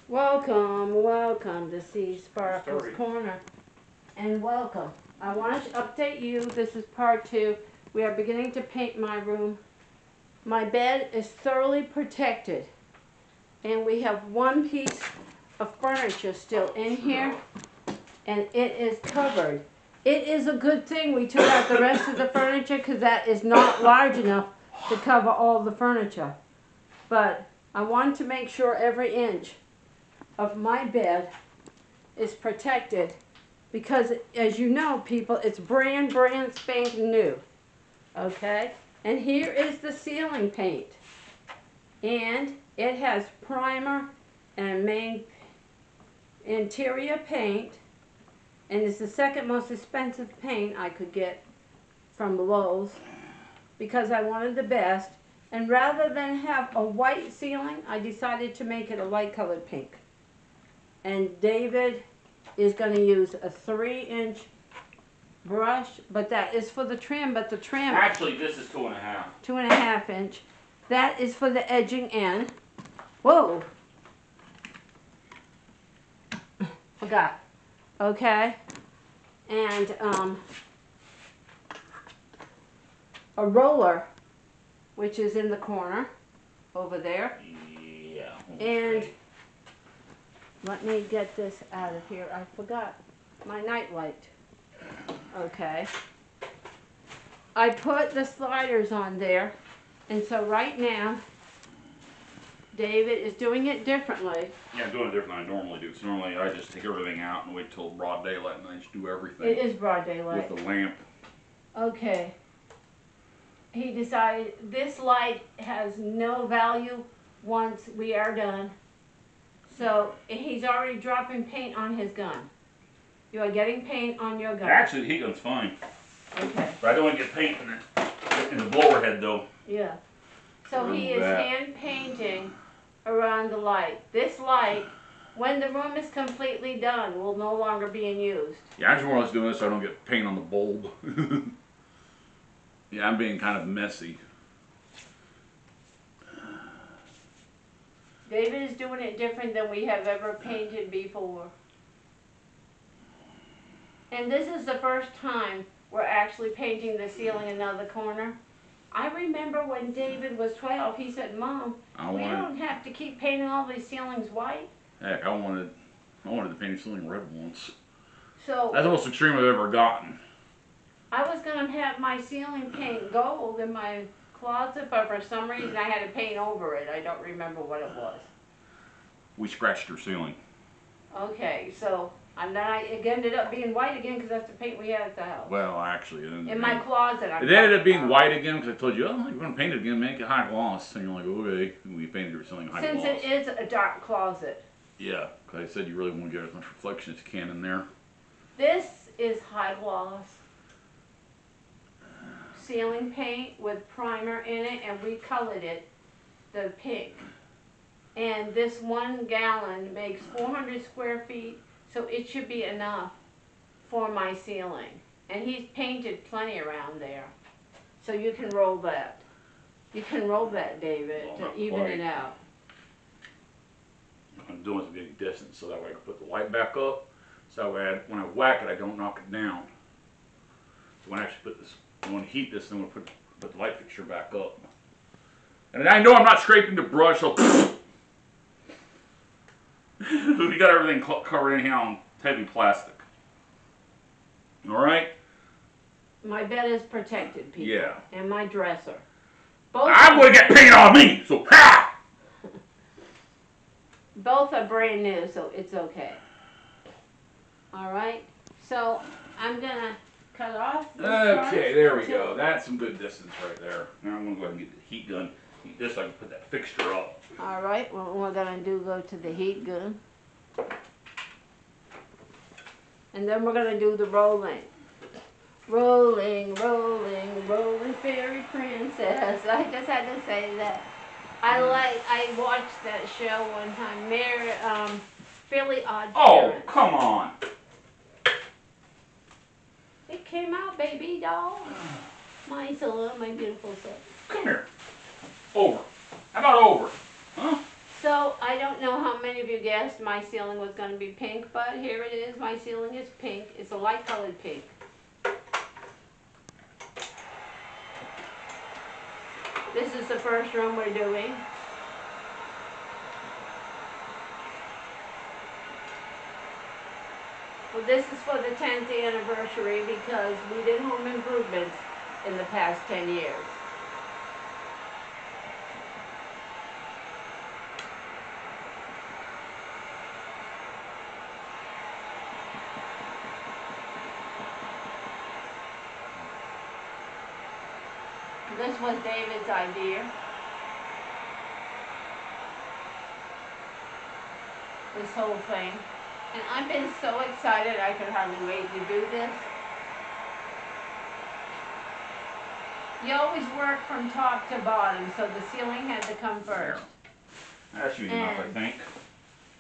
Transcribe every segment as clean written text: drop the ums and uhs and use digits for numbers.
Welcome, welcome to Seasparkles Corner, and welcome. I want to update you. This is part 2. We are beginning to paint my room. My bed is thoroughly protected, and we have one piece of furniture still in here, and it is covered. It is a good thing we took out the rest of the furniture because that is not large enough to cover all the furniture. But I want to make sure every inch of my bed is protected because, as you know, people, it's brand spanking new. Okay? And here is the ceiling paint. And it has primer and main interior paint. And it's the second most expensive paint I could get from Lowe's because I wanted the best. And rather than have a white ceiling, I decided to make it a light colored pink. And David is going to use a 3-inch brush, but that is for the trim. But the trim, actually, this is 2.5. 2.5 inch. That is for the edging in. Whoa! Forgot. Okay. And a roller, which is in the corner over there. Yeah. And let me get this out of here. I forgot my night light. Okay. I put the sliders on there, and so right now, David is doing it differently. Yeah, I'm doing it different than I normally do. So normally I just take everything out and wait till broad daylight and I just do everything. It is broad daylight. With the lamp. Okay. He decided this light has no value once we are done. So he's already dropping paint on his gun. You are getting paint on your gun. Actually, the heat gun's fine. Okay. But I don't want to get paint in the blower head though. Yeah. So he is hand painting around the light. This light, when the room is completely done, will no longer be in use. Yeah, I just want us doing this so I don't get paint on the bulb. Yeah, I'm being kind of messy. David is doing it different than we have ever painted before. And this is the first time we're actually painting the ceiling another corner. I remember when David was 12, he said, Mom, we don't have to keep painting all these ceilings white. Heck, I wanted to paint the ceiling red once. So that's the most extreme I've ever gotten. I was going to have my ceiling paint gold in my closet, but for some reason I had to paint over it. I don't remember what it was. We scratched your ceiling. Okay, so and then it ended up being white again because that's the paint we had at the house. Well, actually, in my closet. It ended up being white again because I told you, oh, you're going to paint it again, make it high gloss. And you're like, okay, we painted your ceiling high gloss. Since it is a dark closet. Yeah, because I said you really want to get as much reflection as you can in there. This is high gloss ceiling paint with primer in it, and we colored it the pink. And this 1 gallon makes 400 square feet, so it should be enough for my ceiling. And he's painted plenty around there. So you can roll that. You can roll that, David, to even it out. I'm doing it to getting distance so that way I can put the light back up. So that way when I whack it, I don't knock it down. So when I actually put this, I want to heat this, then I'm going to put the light fixture back up. And I know I'm not scraping the brush, so we got everything covered in here on heavy plastic. All right? My bed is protected, people. Yeah. And my dresser. I'm going to get paint on me, so ha! Both are brand new, so it's okay. All right? So I'm going to cut off this Okay, there we go. That's some good distance right there. Now I'm going to go ahead and get the heat gun. Heat this so I can put that fixture up. All right, what we're going to do, go to the heat gun. And then we're going to do the rolling. Rolling, rolling, rolling fairy princess. I just had to say that. I watched that show one time, Fairly Odd Parents. Oh, come on. It came out, baby doll. My son, my beautiful son. Come here. Over. How about over? Huh? So I don't know how many of you guessed my ceiling was going to be pink, but here it is. My ceiling is pink. It's a light colored pink. This is the first room we're doing. Well, this is for the 10th anniversary because we did home improvements in the past 10 years. This was David's idea. This whole thing. And I've been so excited I could hardly wait to do this. You always work from top to bottom, so the ceiling had to come first. That's usually enough, I think.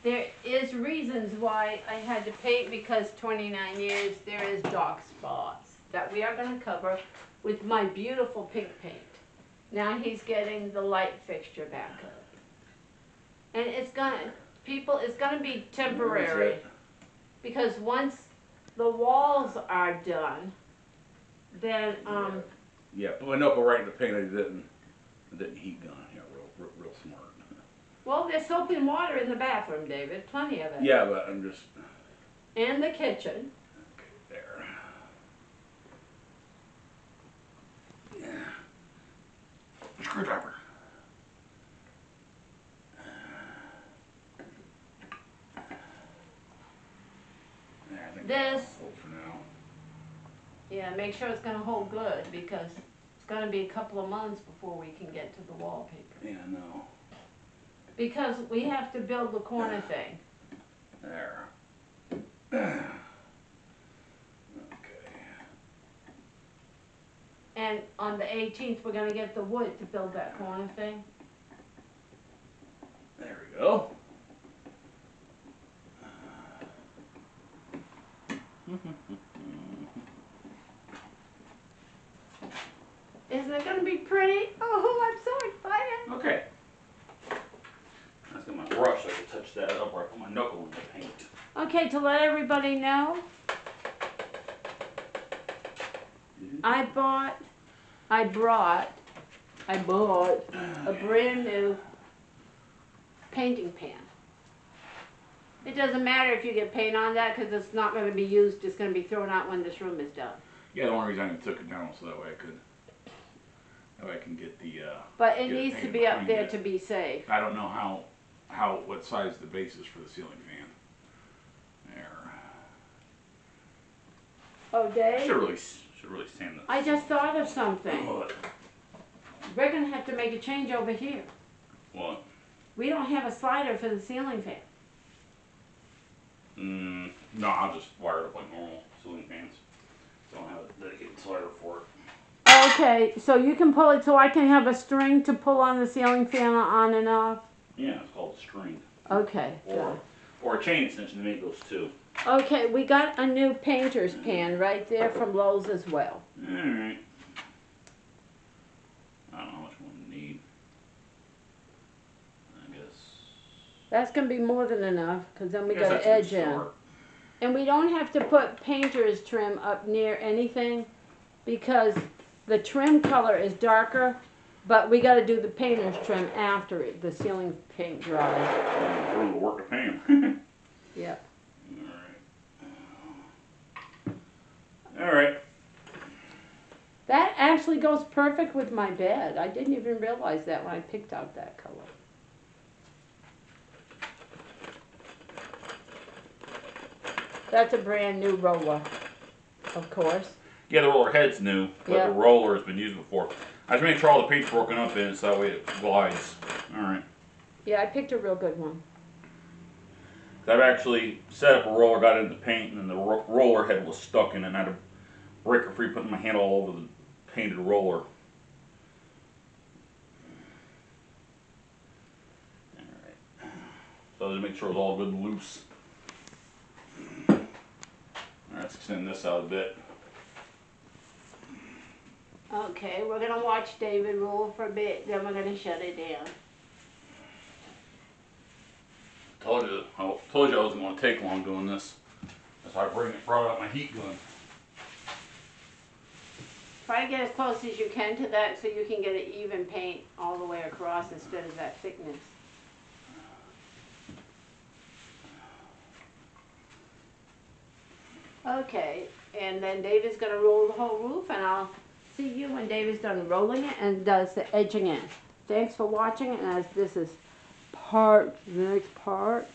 There is reasons why I had to paint because 29 years there is dark spots that we are going to cover with my beautiful pink paint. Now he's getting the light fixture back up. And it's gonna be temporary. Because once the walls are done, then yeah, but no, but right in the paint, it didn't heat gun. Yeah, real smart. Well, there's soap and water in the bathroom, David. Plenty of it. Yeah, but I'm just. And the kitchen. Okay, there. Yeah. Screwdriver. Yeah, I think This. Hold for now. Yeah, make sure it's going to hold good because it's going to be a couple of months before we can get to the wallpaper. Yeah, no. Because we have to build the corner thing. There. Okay. And on the 18th, we're going to get the wood to build that corner thing. There we go. Isn't it going to be pretty? Oh, I'm so excited. Okay. Let's get my brush so I can touch that up, or I put my knuckle in the paint. Okay, to let everybody know, I bought a brand new painting pan. It doesn't matter if you get paint on that because it's not going to be used. It's going to be thrown out when this room is done. Yeah, the only reason I even took it down so that way I can get the. But it needs to be up there to be safe. I don't know what size the base is for the ceiling fan. There. Oh, Dave? Should really sand this. I just thought of something. What? We're going to have to make a change over here. What? We don't have a slider for the ceiling fan. No, I'll just wire it up like normal ceiling fans. Don't have a dedicated slider for it. Okay, so you can pull it so I can have a string to pull on the ceiling fan on and off? Yeah, it's called a string. Okay, good. Or a chain extension to make those too. Okay, we got a new painter's pan right there from Lowe's as well. Alright. I don't know how much more we need. I guess. That's going to be more than enough because then we I guess got that's to a good edge in. start. And we don't have to put painter's trim up near anything because the trim color is darker, but we got to do the painter's trim after the ceiling paint dries. Through the work of paint. Yep. Alright. That actually goes perfect with my bed. I didn't even realize that when I picked out that color. That's a brand new roller, of course. Yeah, the roller head's new, but Yep. the roller has been used before. I just make sure all the paint's broken up in it so that way it glides. Alright. Yeah, I picked a real good one. I've actually set up a roller, got into paint, and the roller head was stuck in it, and I had to break it free, putting my hand all over the painted roller. Alright. So to make sure it's all good and loose. Alright, let's extend this out a bit. Okay, we're going to watch David roll for a bit, then we're going to shut it down. told you I wasn't going to take long doing this. That's why I brought out my heat gun. Try to get as close as you can to that so you can get an even paint all the way across instead of that thickness. Okay, and then David's going to roll the whole roof, and I'll see you when David's done rolling it and does the edging in. Thanks for watching, and as this is the next part,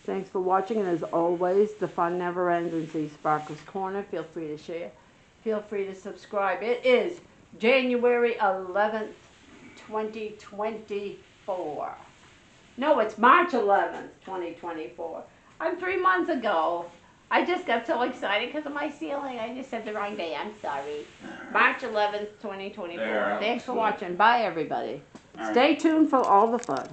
thanks for watching, and as always, the fun never ends in Seasparkles Corner. Feel free to share. Feel free to subscribe. It is January 11th, 2024. No, it's March 11th, 2024. I'm 3 months ago. I just got so excited because of my ceiling. I just said the wrong day. I'm sorry. March 11th, 2024. Thanks for watching. Bye, everybody. Stay tuned for all the fun.